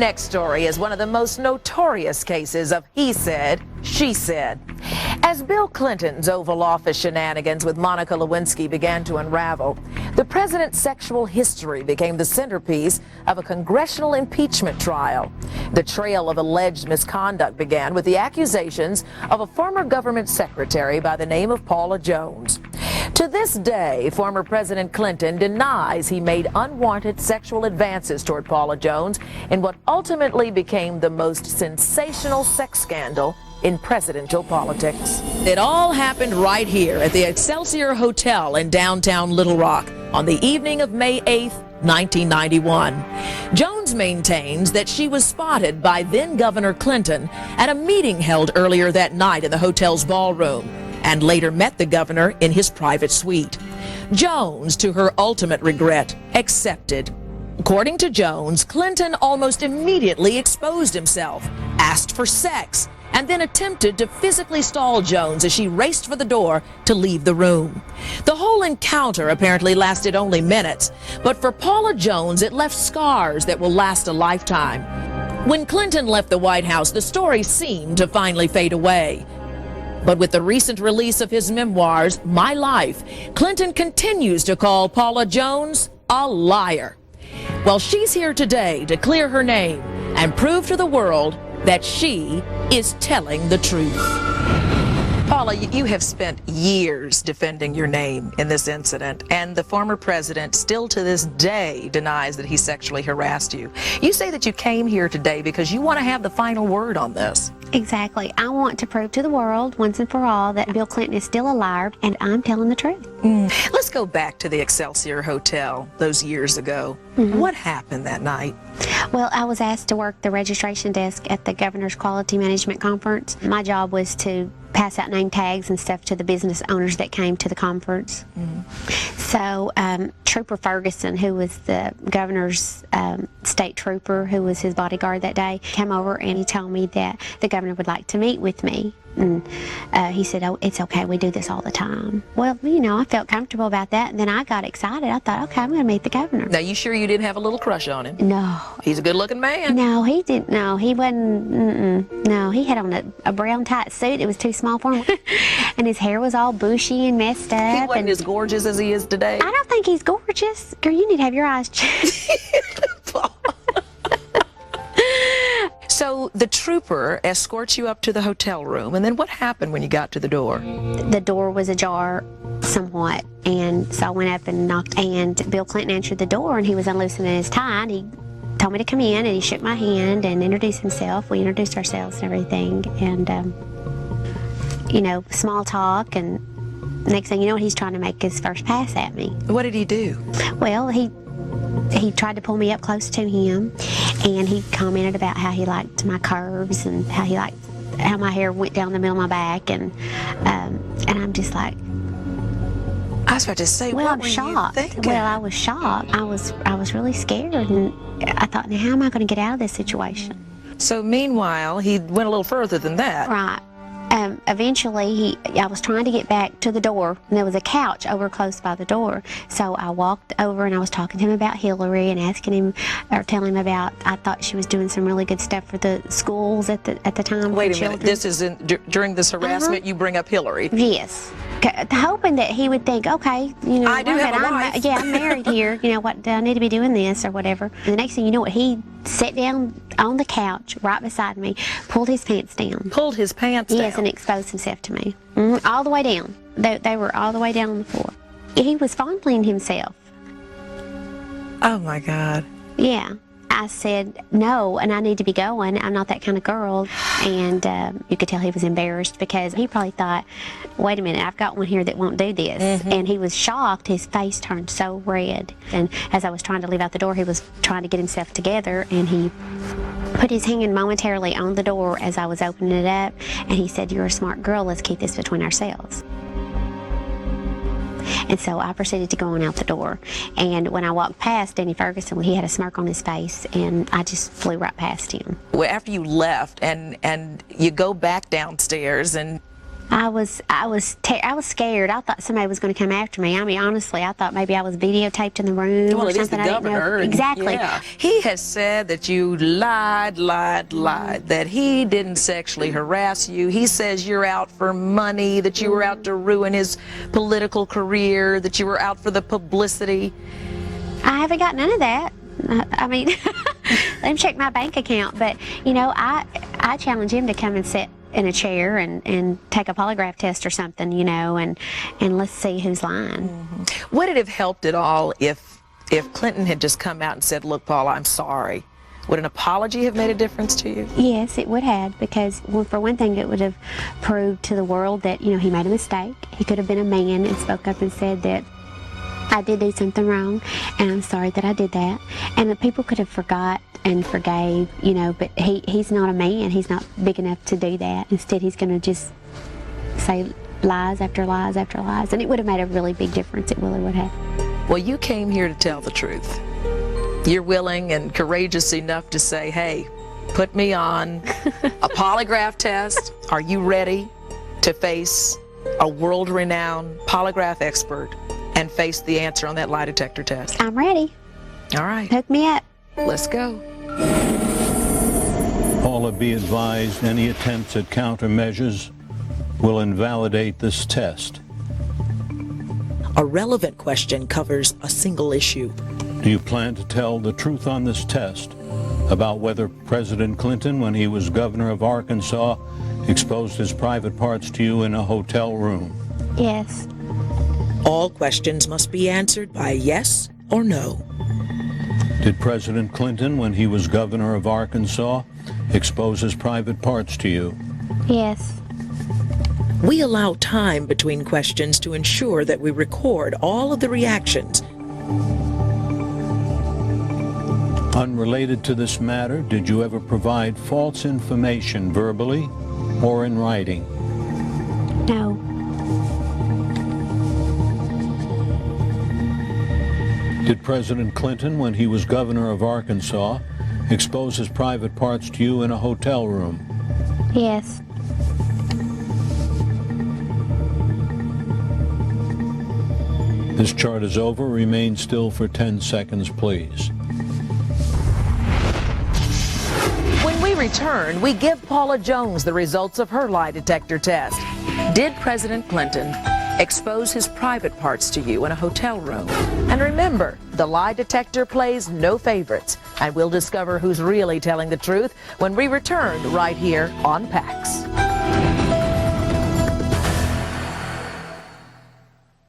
next story is one of the most notorious cases of he said, she said. As Bill Clinton's Oval Office shenanigans with Monica Lewinsky began to unravel, the president's sexual history became the centerpiece of a congressional impeachment trial. The trail of alleged misconduct began with the accusations of a former government secretary by the name of Paula Jones. To this day, former President Clinton denies he made unwanted sexual advances toward Paula Jones in what ultimately became the most sensational sex scandal in presidential politics. It all happened right here at the Excelsior Hotel in downtown Little Rock on the evening of May 8th, 1991. Jones maintains that she was spotted by then Governor Clinton at a meeting held earlier that night in the hotel's ballroom, and later met the governor in his private suite. Jones, to her ultimate regret, accepted. According to Jones, Clinton almost immediately exposed himself, asked for sex, and then attempted to physically stall Jones as she raced for the door to leave the room. The whole encounter apparently lasted only minutes, but for Paula Jones, it left scars that will last a lifetime. When Clinton left the White House, the story seemed to finally fade away. But with the recent release of his memoirs, My Life, Clinton continues to call Paula Jones a liar. Well, she's here today to clear her name and prove to the world that she is telling the truth. Paula, you have spent years defending your name in this incident, and the former president still to this day denies that he sexually harassed you. You say that you came here today because you want to have the final word on this. Exactly. I want to prove to the world once and for all that Bill Clinton is still alive, and I'm telling the truth. Let's go back to the Excelsior Hotel those years ago. What happened that night? Well, I was asked to work the registration desk at the Governor's Quality Management Conference. My job was to pass out name tags and stuff to the business owners that came to the conference. So Trooper Ferguson, who was the governor's state trooper, who was his bodyguard that day, came over and he told me that the governor would like to meet with me. And he said, oh, it's okay, we do this all the time. Well, you know, I felt comfortable about that, and then I got excited. I thought, okay, I'm going to meet the governor. Now, you sure you didn't have a little crush on him? No. He's a good-looking man. No, he didn't. No, he wasn't. No, he had on a brown tight suit. It was too small for him. And his hair was all bushy and messed up. He wasn't as gorgeous as he is today. I don't think he's gorgeous. Girl, you need to have your eyes checked. So the trooper escorts you up to the hotel room, and then what happened when you got to the door? The door was ajar somewhat, and so I went up and knocked, and Bill Clinton answered the door, and he was unloosening his tie, and he told me to come in, and he shook my hand and introduced himself. We introduced ourselves and everything, and you know, small talk, and next thing you know, he's trying to make his first pass at me. What did he do? Well, he tried to pull me up close to him, and he commented about how he liked my curves and how he liked how my hair went down the middle of my back, and I'm just like, I was about to say, well, what I'm were shocked. you thinking? Well, I was shocked. I was really scared, and I thought, now how am I going to get out of this situation? So meanwhile, he went a little further than that. Right. Eventually, I was trying to get back to the door, and there was a couch over close by the door. So I walked over, and I was talking to him about Hillary and asking him, or telling him about, I thought she was doing some really good stuff for the schools at the time. Wait a minute, this is during this harassment, you bring up Hillary? Yes. Hoping that he would think, okay, you know, I do have a wife. I'm married here, you know, what, do I need to be doing this or whatever? And the next thing you know, what, he sat down on the couch right beside me, pulled his pants down. Pulled his pants down? Yes, and exposed himself to me. All the way down. They were all the way down on the floor. He was fondling himself. Oh, my God. Yeah. I said, no, and I need to be going. I'm not that kind of girl. And you could tell he was embarrassed because he probably thought, wait a minute, I've got one here that won't do this. And he was shocked. His face turned so red. And as I was trying to leave out the door, he was trying to get himself together, and he put his hand momentarily on the door as I was opening it up, and he said, you're a smart girl, let's keep this between ourselves. And so I proceeded to go on out the door. And when I walked past Danny Ferguson, he had a smirk on his face, and I just flew right past him. Well, after you left and you go back downstairs, and I was scared. I thought somebody was going to come after me. I mean, honestly, I thought maybe I was videotaped in the room Well, or it is the something. I didn't know. governor. and- Exactly. Yeah. He has said that you lied, that he didn't sexually harass you. He says you're out for money, that you were out to ruin his political career, that you were out for the publicity. I haven't got none of that. I mean, let him check my bank account. But, you know, I challenge him to come and sit in a chair and take a polygraph test or something, you know, and let's see who's lying. Mm-hmm. Would it have helped at all if Clinton had just come out and said, look, Paula, I'm sorry? Would an apology have made a difference to you? Yes, it would have, because, well, for one thing, it would have proved to the world that, you know, he made a mistake. He could have been a man and spoke up and said that I did do something wrong, and I'm sorry that I did that. And the people could have forgot and forgave, you know, but he's not a man. He's not big enough to do that. Instead, he's going to just say lies after lies after lies, and it would have made a really big difference. It really would have. Well, you came here to tell the truth. You're willing and courageous enough to say, hey, put me on a polygraph test. Are you ready to face a world-renowned polygraph expert and face the answer on that lie detector test? I'm ready. All right. Hook me up. Let's go. Paula, be advised, any attempts at countermeasures will invalidate this test. A relevant question covers a single issue. Do you plan to tell the truth on this test about whether President Clinton, when he was governor of Arkansas, exposed his private parts to you in a hotel room? Yes. All questions must be answered by yes or no. Did President Clinton, when he was governor of Arkansas, expose his private parts to you? Yes. We allow time between questions to ensure that we record all of the reactions. Unrelated to this matter, did you ever provide false information verbally or in writing? No. Did President Clinton, when he was governor of Arkansas, expose his private parts to you in a hotel room? Yes. This chart is over. Remain still for 10 seconds, please. When we return, we give Paula Jones the results of her lie detector test. Did President Clinton expose his private parts to you in a hotel room? And remember, the lie detector plays no favorites, and we'll discover who's really telling the truth when we return right here on PAX.